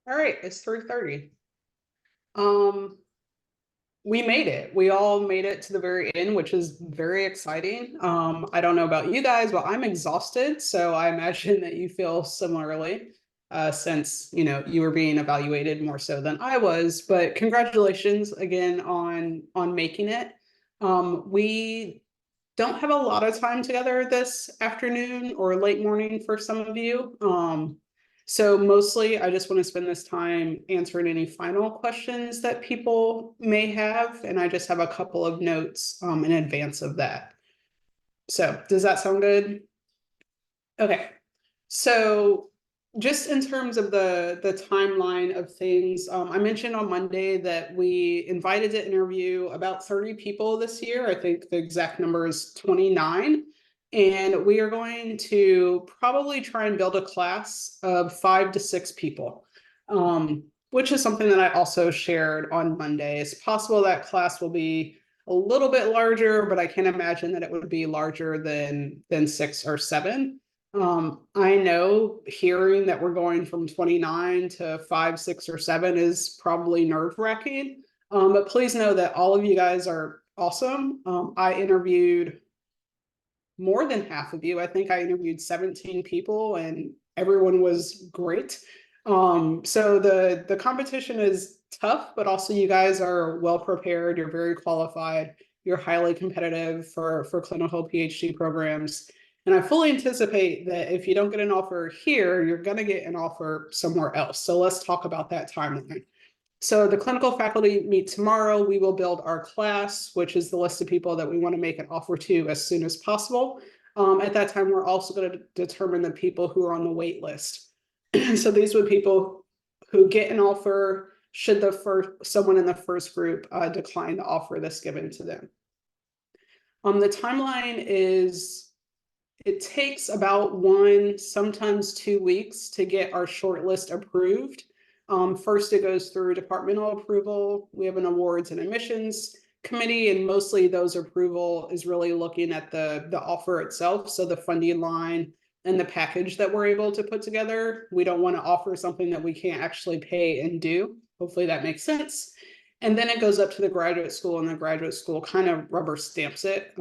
All right, it's 3:30. Um, we made it. We all made it to the very end, which is very exciting. I don't know about you guys, but I'm exhausted, so I imagine that you feel similarly, since you were being evaluated more so than I was. But congratulations again on making it. We don't have a lot of time together this afternoon or late morning for some of you. So mostly I just want to spend this time answering any final questions that people may have. And I just have a couple of notes in advance of that. So does that sound good? Okay. So just in terms of the timeline of things, I mentioned on Monday that we invited to interview about 30 people this year. I think the exact number is 29. And we are going to probably try and build a class of 5 to 6 people, which is something that I also shared on Monday. It's possible that class will be a little bit larger, but I can't imagine that it would be larger than 6 or 7. I know hearing that we're going from 29 to 5, 6, or 7 is probably nerve-wracking. But please know that all of you guys are awesome. I interviewed more than half of you. I think I interviewed 17 people and everyone was great. So the competition is tough, but also you guys are well prepared. You're very qualified. You're highly competitive for clinical PhD programs. And I fully anticipate that if you don't get an offer here, you're going to get an offer somewhere else. So let's talk about that timeline. So the clinical faculty meet tomorrow. We will build our class, which is the list of people that we want to make an offer to as soon as possible. At that time, we're also going to determine the people who are on the wait list. So these would be people who get an offer should someone in the first group decline the offer that's given to them. The timeline is it takes about 1, sometimes 2 weeks to get our shortlist approved. First, it goes through departmental approval. We have an awards and admissions committee, and mostly those approval is really looking at the offer itself. So the funding line and the package that we're able to put together. We don't want to offer something that we can't actually pay and do. Hopefully that makes sense. And then it goes up to the graduate school, and the graduate school kind of rubber stamps it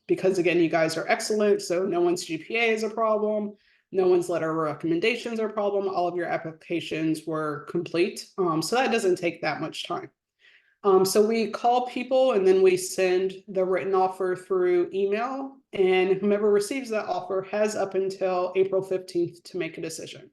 because, again, you guys are excellent. So no one's GPA is a problem. No one's letter of recommendations are a problem. All of your applications were complete. So that doesn't take that much time. So we call people and then we send the written offer through email. And whomever receives that offer has up until April 15th to make a decision.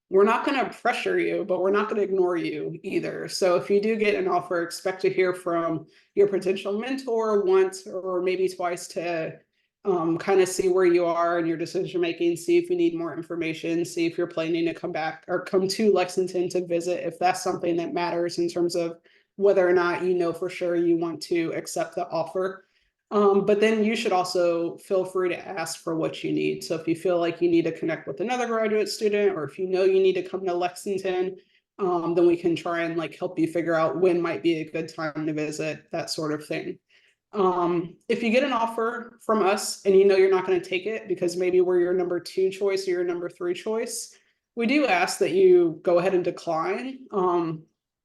We're not going to pressure you, but we're not going to ignore you either. So if you do get an offer, expect to hear from your potential mentor once or maybe twice to kind of see where you are in your decision making, see if you need more information, see if you're planning to come back or come to Lexington to visit, if that's something that matters in terms of whether or not you know for sure you want to accept the offer. But then you should also feel free to ask for what you need. So if you feel like you need to connect with another graduate student, or if you know you need to come to Lexington, then we can try and help you figure out when might be a good time to visit, that sort of thing. If you get an offer from us and you know you're not going to take it because maybe we're your number 2 choice or your number 3 choice, we do ask that you go ahead and decline.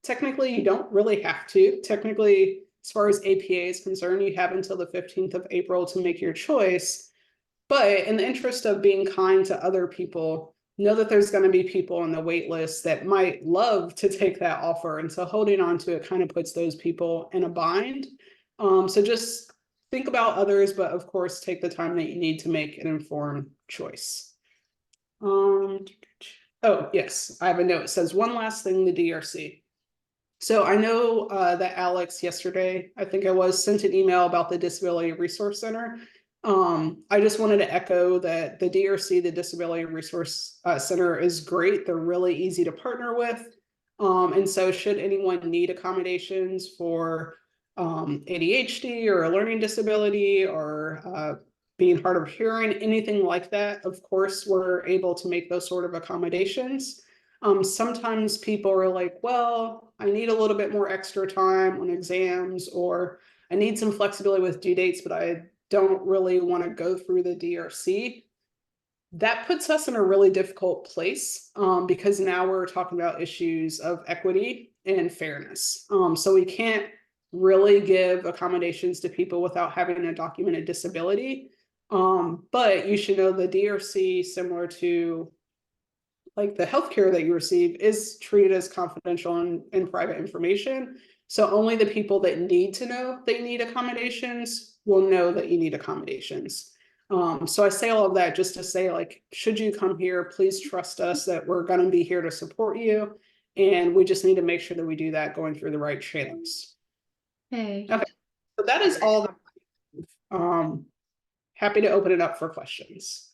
Technically, you don't really have to. Technically, as far as APA is concerned, you have until the 15th of April to make your choice. But in the interest of being kind to other people, know that there's going to be people on the wait list that might love to take that offer. And so holding on to it kind of puts those people in a bind. So just think about others, but of course, take the time that you need to make an informed choice. Oh, yes, I have a note. It says one last thing, the DRC. So I know that Alex yesterday, I think I was, sent an email about the Disability Resource Center. I just wanted to echo that the DRC, the Disability Resource Center, is great. They're really easy to partner with. And so should anyone need accommodations for ADHD or a learning disability or being hard of hearing, anything like that, of course, we're able to make those sort of accommodations. Sometimes people are like, well, I need a little bit more extra time on exams, or I need some flexibility with due dates, but I don't really want to go through the DRC. That puts us in a really difficult place because now we're talking about issues of equity and fairness. So we can't really give accommodations to people without having a documented disability. But you should know the DRC, similar to like the healthcare that you receive, is treated as confidential and private information. So only the people that need to know they need accommodations will know that you need accommodations. So I say all of that just to say, like, should you come here, please trust us that we're going to be here to support you. And we just need to make sure that we do that going through the right channels. Hey. Okay, so that is all. Happy to open it up for questions.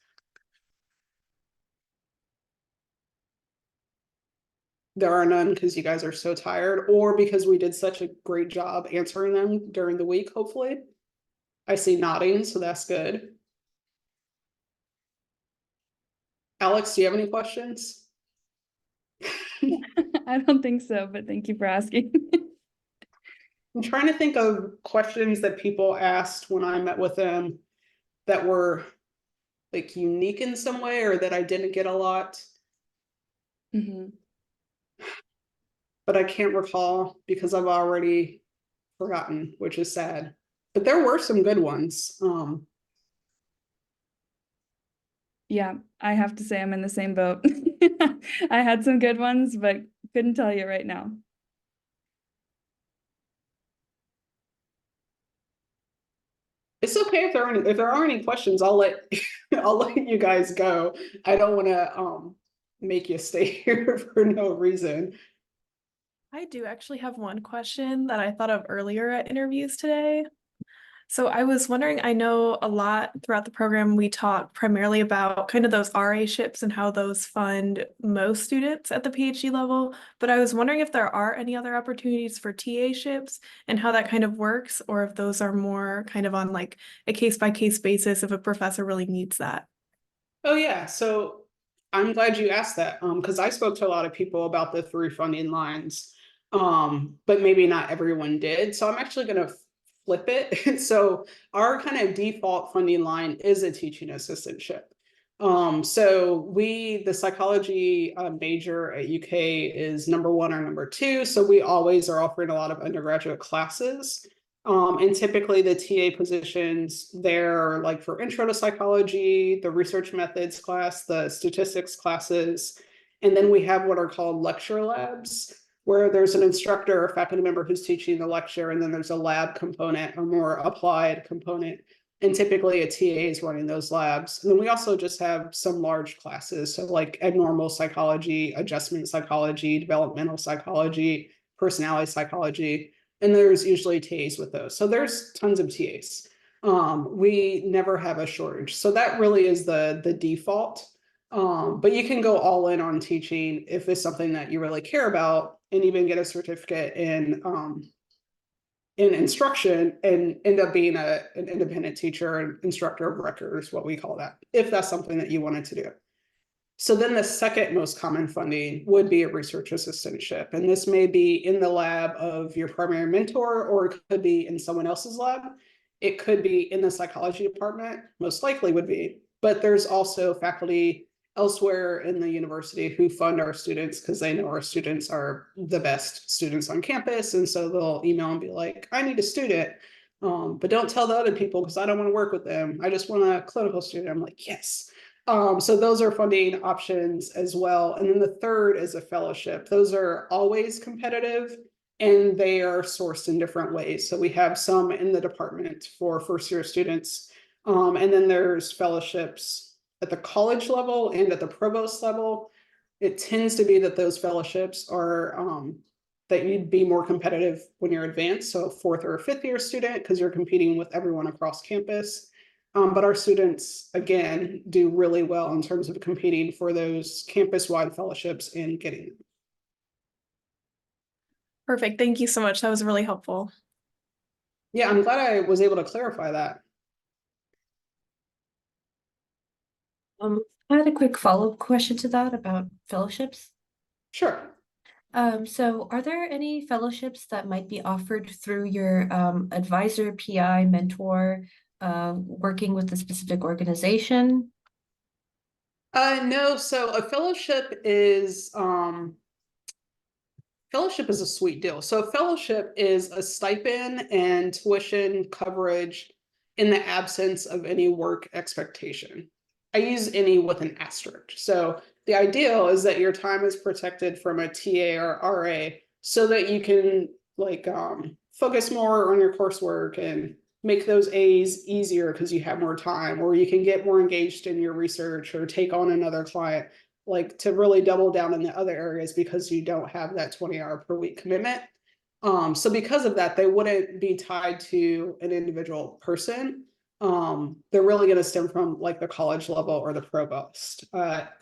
There are none because you guys are so tired, or because we did such a great job answering them during the week, hopefully. I see nodding, so that's good. Alex, do you have any questions? I don't think so, but thank you for asking. I'm trying to think of questions that people asked when I met with them that were like unique in some way or that I didn't get a lot. Mhm. But I can't recall because I've already forgotten, which is sad. But there were some good ones. Yeah, I have to say I'm in the same boat. I had some good ones, but couldn't tell you right now. It's okay if there are any questions, I'll let I'll let you guys go. I don't want to make you stay here for no reason. I do actually have one question that I thought of earlier at interviews today. So I was wondering, I know a lot throughout the program, we talk primarily about kind of those RA ships and how those fund most students at the PhD level, but I was wondering if there are any other opportunities for TA ships and how that kind of works, or if those are more kind of on like a case-by-case basis if a professor really needs that. Oh yeah, so I'm glad you asked that because I spoke to a lot of people about the three funding lines, but maybe not everyone did. So I'm actually going to flip it. So our kind of default funding line is a teaching assistantship. So the psychology major at UK is number one or number two. So we always are offering a lot of undergraduate classes. And typically the TA positions there, like for intro to psychology, the research methods class, the statistics classes, and then we have what are called lecture labs, where there's an instructor or faculty member who's teaching the lecture, and then there's a lab component, a more applied component. And typically a TA is running those labs. And then we also just have some large classes, so like abnormal psychology, adjustment psychology, developmental psychology, personality psychology, and there's usually TAs with those. So there's tons of TAs. We never have a shortage. So that really is the default. But you can go all in on teaching if it's something that you really care about and even get a certificate in instruction and end up being an independent teacher and instructor of record is what we call that, if that's something that you wanted to do. So then the second most common funding would be a research assistantship. And this may be in the lab of your primary mentor, or it could be in someone else's lab. It could be in the psychology department, most likely would be. But there's also faculty elsewhere in the university who fund our students because they know our students are the best students on campus. And so they'll email and be like, I need a student. But don't tell the other people because I don't want to work with them. I just want a clinical student. I'm like, yes. So those are funding options as well. And then the third is a fellowship. Those are always competitive and they are sourced in different ways. So we have some in the department for first year students. And then there's fellowships at the college level and at the provost level. It tends to be that those fellowships are that you'd be more competitive when you're advanced. So fourth or fifth year student, because you're competing with everyone across campus. But our students, again, do really well in terms of competing for those campus-wide fellowships and getting them. Perfect. Thank you so much. That was really helpful. Yeah, I'm glad I was able to clarify that. I had a quick follow-up question to that about fellowships. Sure. So are there any fellowships that might be offered through your advisor, PI, mentor, working with a specific organization? No, so a fellowship is a sweet deal. So fellowship is a stipend and tuition coverage in the absence of any work expectation. I use any with an asterisk. So the ideal is that your time is protected from a TA or RA so that you can like focus more on your coursework and make those A's easier because you have more time, or you can get more engaged in your research or take on another client, like to really double down in the other areas because you don't have that 20-hour per week commitment. So because of that, they wouldn't be tied to an individual person. They're really going to stem from like the college level or the provost.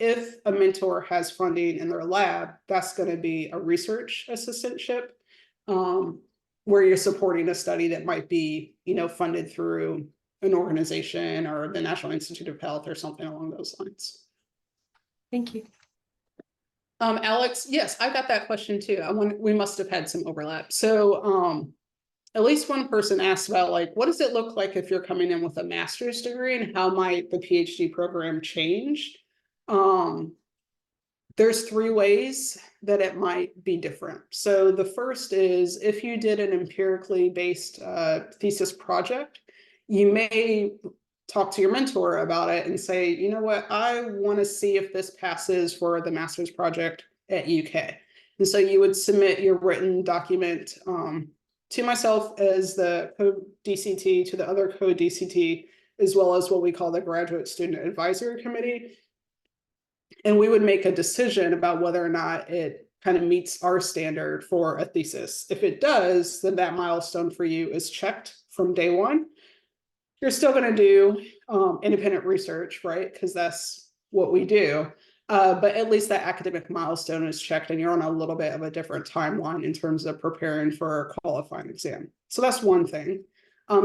If a mentor has funding in their lab, that's going to be a research assistantship, where you're supporting a study that might be, funded through an organization or the National Institute of Health or something along those lines. Thank you. Alex, yes, I got that question too. We must have had some overlap. So, at least one person asked about like, what does it look like if you're coming in with a master's degree and how might the PhD program change? There's 3 ways that it might be different. So the first is if you did an empirically based thesis project, you may talk to your mentor about it and say, you know what, I want to see if this passes for the master's project at UK. And so you would submit your written document to myself as the co-DCT, to the other co-DCT, as well as what we call the Graduate Student Advisory Committee. And we would make a decision about whether or not it kind of meets our standard for a thesis. If it does, then that milestone for you is checked from day one. You're still going to do independent research, right? Because that's what we do. But at least that academic milestone is checked and you're on a little bit of a different timeline in terms of preparing for a qualifying exam. So that's one thing.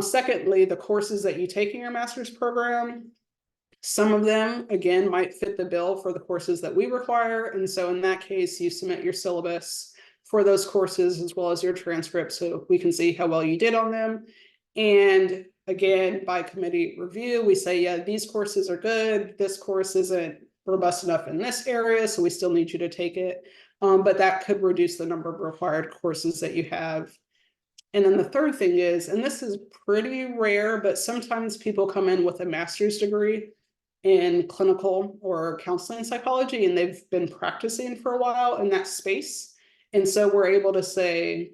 Secondly, the courses that you take in your master's program, some of them, again, might fit the bill for the courses that we require. And so in that case, you submit your syllabus for those courses as well as your transcript so we can see how well you did on them. And again, by committee review, we say, yeah, these courses are good. This course isn't robust enough in this area, so we still need you to take it. But that could reduce the number of required courses that you have. And then the third thing is, and this is pretty rare, but sometimes people come in with a master's degree in clinical or counseling psychology, and they've been practicing for a while in that space. And so we're able to say,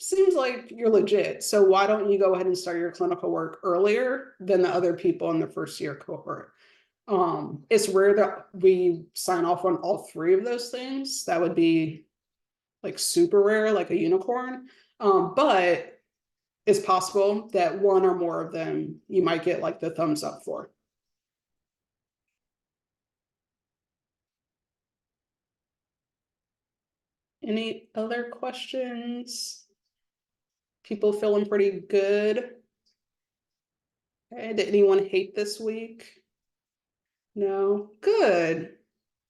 seems like you're legit. So why don't you go ahead and start your clinical work earlier than the other people in the first year cohort? It's rare that we sign off on all 3 of those things. That would be like super rare, like a unicorn. But it's possible that one or more of them you might get like the thumbs up for. Any other questions? People feeling pretty good? Okay, did anyone hate this week? No, good.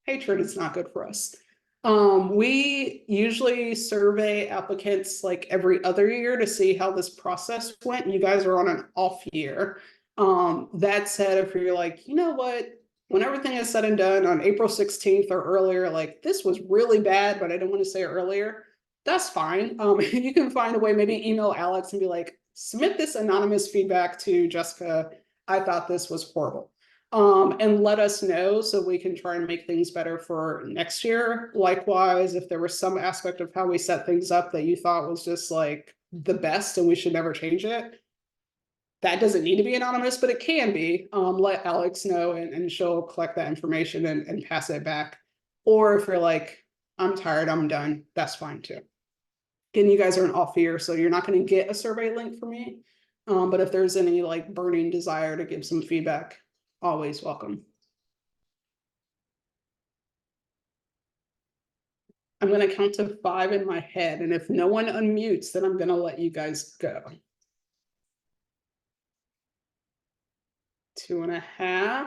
Hatred is not good for us. We usually survey applicants like every other year to see how this process went. You guys are on an off year. That said, if you're like, you know what, when everything is said and done on April 16th or earlier, like this was really bad, but I didn't want to say it earlier, that's fine. You can find a way, maybe email Alex and be like, submit this anonymous feedback to Jessica. I thought this was horrible. And let us know so we can try and make things better for next year. Likewise, if there was some aspect of how we set things up that you thought was just like the best and we should never change it, that doesn't need to be anonymous, but it can be. Let Alex know and she'll collect that information and pass it back. Or if you're like, I'm tired, I'm done, that's fine too. Again, you guys are an off year, so you're not going to get a survey link from me. But if there's any like burning desire to give some feedback, always welcome. I'm going to count to 5 in my head, and if no one unmutes, then I'm going to let you guys go. 2.5.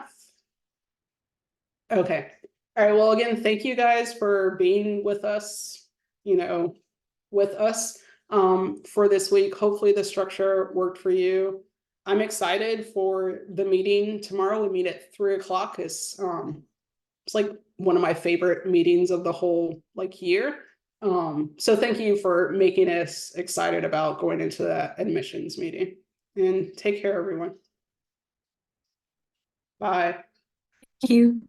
Okay. All right. Well, again, thank you guys for being with us, for this week. Hopefully the structure worked for you. I'm excited for the meeting tomorrow. We meet at 3 o'clock. It's it's like one of my favorite meetings of the whole like year. So thank you for making us excited about going into that admissions meeting, and take care, everyone. Bye. Thank you.